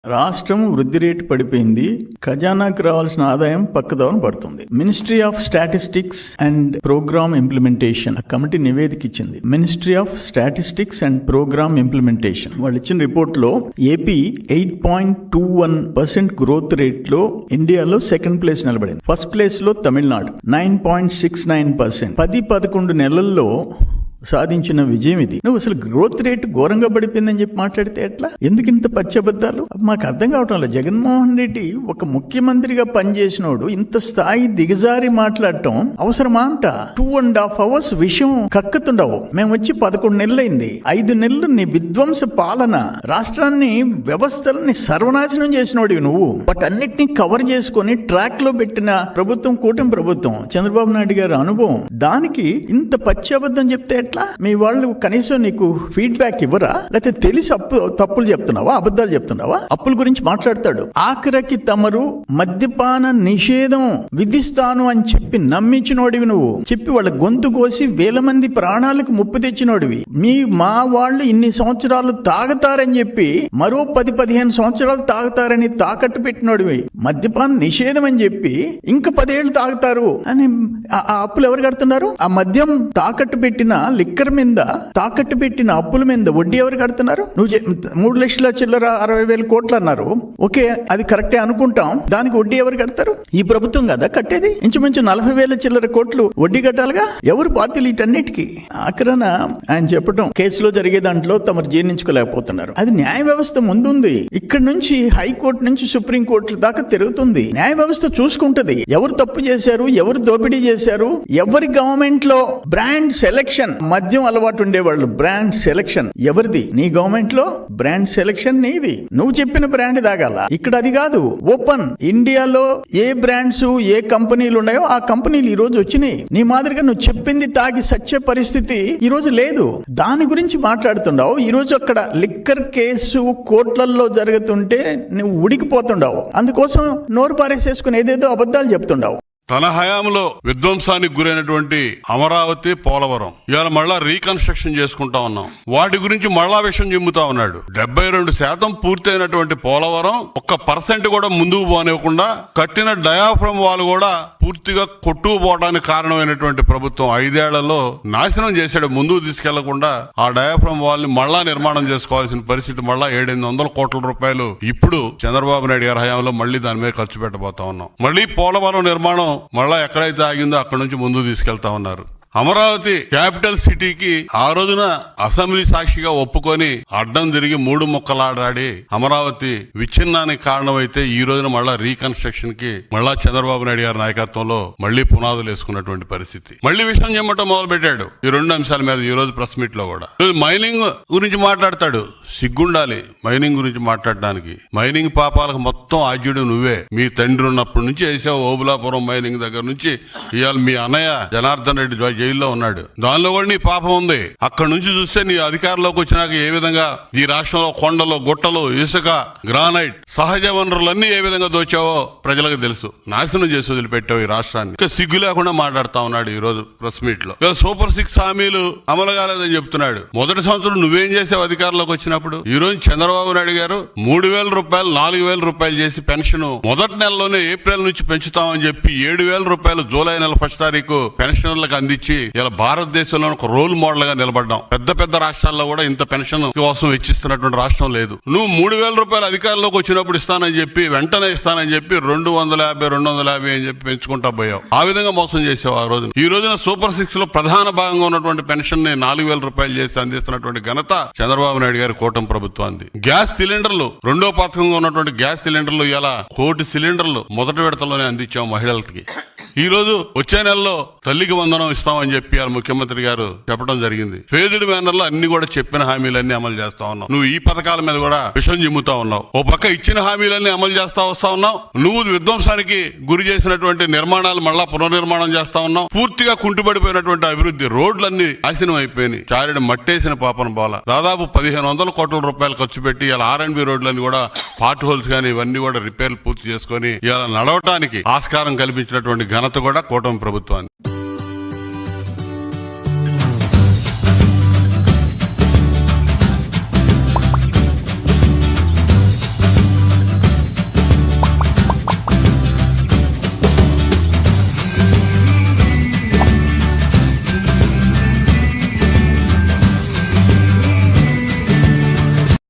రాష్ట్రం వృద్ధి రేటు పడిపోయింది, ఖజానాకు రావాల్సిన ఆదాయం పక్కదోవన పడుతుంది. Ministry of statistics and programme implementation committee నివేదిక ఇచ్చింది. Ministry of statistics and programme implementation వాళ్ళు ఇచ్చిన రిపోర్ట్ లో ఏపీ 8.21% గ్రోత్ రేట్ లో ఇండియాలో సెకండ్ ప్లేస్ నిలబడింది. ఫస్ట్ ప్లేస్ లో తమిళనాడు 9.69%. 10-11 నెలల్లో సాధించిన విజయం ఇది. నువ్వు అసలు గ్రోత్ రేట్ ఘోరంగా పడిపోయిందని చెప్పి మాట్లాడితే ఎట్లా? ఎందుకు ఇంత పచ్చబద్దాలు? మాకు అర్థం కావటం లేదు. జగన్మోహన్ రెడ్డి ఒక ముఖ్యమంత్రిగా పనిచేసినోడు ఇంత స్థాయి దిగజారి మాట్లాడటం అవసరమా అంట? 2.5 hours విషయం కక్కుతుండవు. మేము వచ్చి 11 నెలలైంది. 5 నెలలు నీ విధ్వంస పాలన, రాష్ట్రాన్ని వ్యవస్థలని సర్వనాశనం చేసినోడివి నువ్వు. వాటన్నిటిని కవర్ చేసుకొని ట్రాక్ లో పెట్టిన ప్రభుత్వం కూటమి ప్రభుత్వం, చంద్రబాబు నాయుడు గారి అనుభవం, దానికి ఇంత పచ్చబద్ధం చెప్తే మీ వాళ్ళు కనీసం నీకు ఫీడ్బ్యాక్ ఇవ్వరా? లేకపోతే తెలిసి తప్పులు చెప్తున్నావా, అబద్ధాలు చెప్తున్నావా? అప్పుల గురించి మాట్లాడతాడు. ఆఖరికి తమరు మద్యపాన నిషేధం విధిస్తాను అని చెప్పి నమ్మించినోడివి నువ్వు. చెప్పి వాళ్ళ గొంతు కోసి వేల మంది ప్రాణాలకు ముప్పు తెచ్చినోడివి. మా వాళ్ళు ఇన్ని సంవత్సరాలు తాగుతారని చెప్పి మరో 10-15 సంవత్సరాలు తాగుతారని తాకట్టు పెట్టినోడివి. మద్యపాన నిషేధం అని చెప్పి ఇంకా 10 ఏళ్ళు తాగుతారు అని ఆ అప్పులు ఎవరు కడుతున్నారు? ఆ మద్యం తాకట్టు పెట్టిన లిక్కర్ మీద తాకట్టు పెట్టిన అప్పుల మీద వడ్డీ ఎవరు కడుతున్నారు? నువ్వు 3 లక్షల చిల్లర 60,000 కోట్లు అన్నారు. ఓకే, అది కరెక్టే అనుకుంటాం. దానికి వడ్డీ ఎవరు కడతారు? ఈ ప్రభుత్వం కదా కట్టేది. ఇంచుమించు 40,000 చిల్లర కోట్లు వడ్డీ కట్టాలిగా. ఎవరు బాధ్యులు వీటన్నిటికీ? ఆఖరణ ఆయన చెప్పడం కేసులో జరిగే దాంట్లో తమరు జీర్ణించుకోలేకపోతున్నారు. అది న్యాయ వ్యవస్థ ముందుంది. ఇక్కడ నుంచి హైకోర్టు నుంచి సుప్రీంకోర్టు దాకా తిరుగుతుంది. న్యాయ వ్యవస్థ చూసుకుంటది ఎవరు తప్పు చేశారు, ఎవరు దోపిడీ చేశారు, ఎవరి గవర్నమెంట్ లో బ్రాండ్ సెలెక్షన్, మద్యం అలవాటు ఉండేవాళ్ళు బ్రాండ్ సెలెక్షన్ ఎవరిది? నీ గవర్నమెంట్ లో బ్రాండ్ సెలెక్షన్ నీది. నువ్వు చెప్పిన బ్రాండ్ తాగాల. ఇక్కడ అది కాదు. ఓపెన్ ఇండియాలో ఏ బ్రాండ్స్ ఏ కంపెనీలు ఉన్నాయో ఆ కంపెనీలు ఈ రోజు వచ్చినాయి. నీ మాదిరిగా నువ్వు చెప్పింది తాగి సచ్చే పరిస్థితి ఈ రోజు లేదు. దాని గురించి మాట్లాడుతుండవు. ఈ రోజు అక్కడ లిక్కర్ కేసు కోర్టులలో జరుగుతుంటే నువ్వు ఉడికిపోతుండవు. అందుకోసం నోరు పారేసేసుకుని ఏదేదో అబద్ధాలు చెప్తుండవు. తన హయాంలో విధ్వంసానికి గురైనటువంటి అమరావతి, పోలవరం ఇవాళ మళ్ళా రీకన్స్ట్రక్షన్ చేసుకుంటా ఉన్నాం. వాటి గురించి మళ్ళా విషయం చెబుతా ఉన్నాడు. 72% పూర్తయినటువంటి పోలవరం 1% కూడా ముందుకు పోనివ్వకుండా కట్టిన డయాఫ్రమ్ వాళ్ళు కూడా పూర్తిగా కొట్టుకుపోవడానికి కారణమైనటువంటి ప్రభుత్వం 5 ఏళ్లలో నాశనం చేశాడు. ముందుకు తీసుకెళ్లకుండా ఆ డయాఫ్రమ్ వాళ్ళని మళ్ళా నిర్మాణం చేసుకోవాల్సిన పరిస్థితి. మళ్ళా 700-800 కోట్ల రూపాయలు ఇప్పుడు చంద్రబాబు నాయుడు గారి హయాంలో మళ్ళీ దాని మీద ఖర్చు పెట్టబోతా ఉన్నాం. మళ్ళీ పోలవరం నిర్మాణం మళ్ళా ఎక్కడైతే ఆగిందో అక్కడ నుంచి ముందుకు తీసుకెళ్తా ఉన్నారు. అమరావతి క్యాపిటల్ సిటీకి ఆ రోజున అసెంబ్లీ సాక్షిగా ఒప్పుకొని అడ్డం తిరిగి 3 ముక్కలాడాడి అమరావతి విచ్ఛిన్నానికి కారణమైతే ఈ రోజున మళ్ళా రీకన్స్ట్రక్షన్ కి మళ్ళా చంద్రబాబు నాయుడు గారి నాయకత్వంలో మళ్లీ పునాదులు వేసుకున్నటువంటి పరిస్థితి. మళ్లీ విషయం చెమ్మటం మొదలు పెట్టాడు. ఈ 2 అంశాల మీద ఈ రోజు ప్రెస్ మీట్ లో కూడా మైనింగ్ గురించి మాట్లాడతాడు. సిగ్గుండాలి మైనింగ్ గురించి మాట్లాడడానికి. మైనింగ్ పాపాలకు మొత్తం ఆద్యుడు నువ్వే. మీ తండ్రి ఉన్నప్పటి నుంచి వేసావు. ఓబులాపురం మైనింగ్ దగ్గర నుంచి ఇవాళ మీ అన్నయ్య జనార్దన్ రెడ్డి జైల్లో ఉన్నాడు. దానిలో కూడా నీ పాపం ఉంది. అక్కడ నుంచి చూస్తే నీ అధికారంలోకి వచ్చినాక ఏ విధంగా ఈ రాష్ట్రంలో కొండలు, గుట్టలు, ఇసుక, గ్రానైట్, సహజ వనరులన్నీ ఏ విధంగా దోచావో ప్రజలకు తెలుసు. నాశనం చేసి వదిలిపెట్టావు ఈ రాష్ట్రాన్ని. ఇంకా సిగ్గు లేకుండా మాట్లాడుతా ఉన్నాడు ఈ రోజు ప్రెస్ మీట్ లో. సూపర్ 6 హామీలు అమలు కాలేదని చెప్తున్నాడు. మొదటి సంవత్సరం నువ్వేం చేసావు అధికారంలోకి వచ్చినప్పుడు? ఈ రోజు చంద్రబాబు నాయుడు గారు 3,000 రూపాయలు 4,000 రూపాయలు చేసి పెన్షన్ మొదటి నెలలోనే ఏప్రిల్ నుంచి పెంచుతామని చెప్పి 7,000 రూపాయలు జూలై నెల 1వ తారీఖు పెన్షనర్లకు అందించి ఇలా భారతదేశంలో ఒక రోల్ మోడల్ గా నిలబడ్డాం. పెద్ద రాష్ట్రాల్లో కూడా ఇంత పెన్షన్ కోసం వెచ్చిస్తున్నటువంటి రాష్ట్రం లేదు. నువ్వు 3,000 రూపాయలు అధికారంలోకి వచ్చినప్పుడు ఇస్తానని చెప్పి వెంటనే ఇస్తానని చెప్పి 250 అని చెప్పి పెంచుకుంటా పోయావు. ఆ విధంగా మోసం చేసావు ఆ రోజున. ఈ రోజున సూపర్ 6 లో ప్రధాన భాగంగా ఉన్నటువంటి పెన్షన్ ని 4,000 రూపాయలు చేసి అందిస్తున్నటువంటి ఘనత చంద్రబాబు నాయుడు గారి కూటమి ప్రభుత్వానికి. గ్యాస్ సిలిండర్లు 2వ పథకంగా ఉన్నటువంటి గ్యాస్ సిలిండర్లు ఇలా 1 కోటి సిలిండర్లు మొదటి విడతలోనే అందించాం మహిళలకి. ఈ రోజు వచ్చే నెలలో తల్లికి వందనం ఇస్తామని అని చెప్పి వాళ్ళ ముఖ్యమంత్రి గారు చెప్పడం జరిగింది. ఫేజ్డ్ మేనర్ లో అన్ని కూడా చెప్పిన హామీలన్నీ అమలు చేస్తా ఉన్నావు. నువ్వు ఈ పథకాల మీద కూడా విషం చిమ్ముతా ఉన్నావు. ఓ పక్క ఇచ్చిన హామీలన్నీ అమలు చేస్తా వస్తా ఉన్నావు. నువ్వు విధ్వంసానికి గురి చేసినటువంటి నిర్మాణాలు మళ్ళా పునర్నిర్మాణం చేస్తా ఉన్నావు. పూర్తిగా కుంటుపడిపోయినటువంటి అభివృద్ధి, రోడ్లన్నీ నాశనం అయిపోయినాయి. చారిడి మట్టేసిన పాపన బాల. దాదాపు 1500 కోట్ల రూపాయలు ఖర్చు పెట్టి ఇలా R&B రోడ్లన్నీ కూడా పార్ట్ హోల్స్ కానీ ఇవన్నీ కూడా రిపేర్లు పూర్తి చేసుకొని ఇలా నడవటానికి ఆస్కారం కల్పించినటువంటి ఘనత కూడా కూటమి ప్రభుత్వాన్ని.